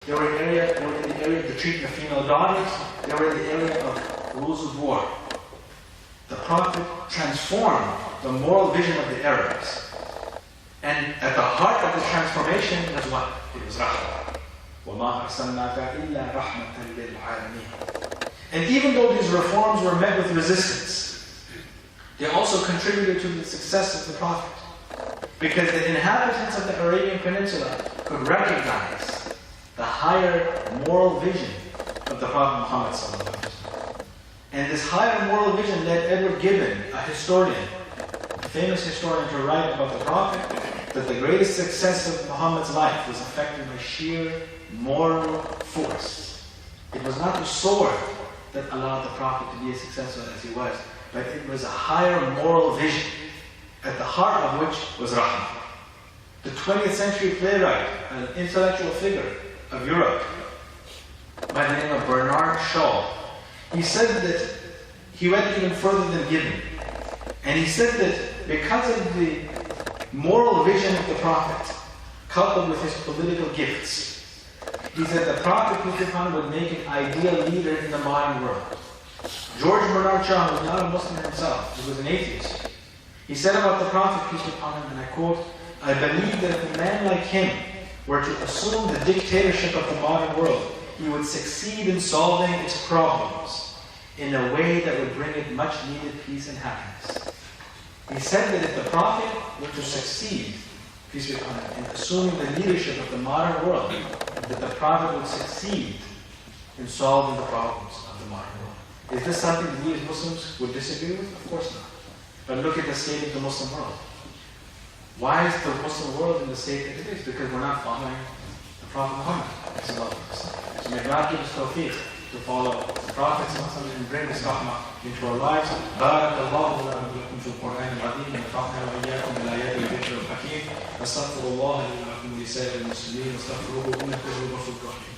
They were in the area of the treatment of female daughters. They were in the area of rules of war. The Prophet transformed the moral vision of the Arabs. And at the heart of the transformation was what? It was rahmah. وَمَا أَرْسَلْنَاكَ إِلَّا رَحْمَةً لِلْعَالَمِينَ. And even though these reforms were met with resistance, they also contributed to the success of the Prophet. Because the inhabitants of the Arabian Peninsula could recognize the higher moral vision of the Prophet Muhammad ﷺ. And this higher moral vision led Edward Gibbon, a historian, a famous historian, to write about the Prophet, that the greatest success of Muhammad's life was affected by sheer moral force. It was not the sword that allowed the Prophet to be as successful as he was, but it was a higher moral vision, at the heart of which was rahmah. The 20th century playwright, an intellectual figure of Europe, by the name of Bernard Shaw, he said that he went even further than Gibbon. And he said that because of the moral vision of the Prophet, coupled with his political gifts, he said the Prophet, peace be upon him, would make an ideal leader in the modern world. George Bernard Shaw was not a Muslim himself, he was an atheist. He said about the Prophet, peace be upon him, and I quote, "I believe that if a man like him were to assume the dictatorship of the modern world, he would succeed in solving its problems in a way that would bring it much needed peace and happiness." He said that if the Prophet were to succeed, peace be upon him, in assuming the leadership of the modern world, that the Prophet would succeed in solving the problems of the modern world. Is this something that we as Muslims would disagree with? Of course not. But look at the state of the Muslim world. Why is the Muslim world in the state that it is? Because we're not following the Prophet Muhammad. So may God give us tawfiq to follow the Prophet and bring this rahmah into our lives. بارك الله لكم في القرآن العظيم ونفعنا وإياكم بالآيات والذكر الحكيم. أستغفر الله لي ولكم ولسائر المسلمين واستغفروه إنه هو الغفور الرحيم.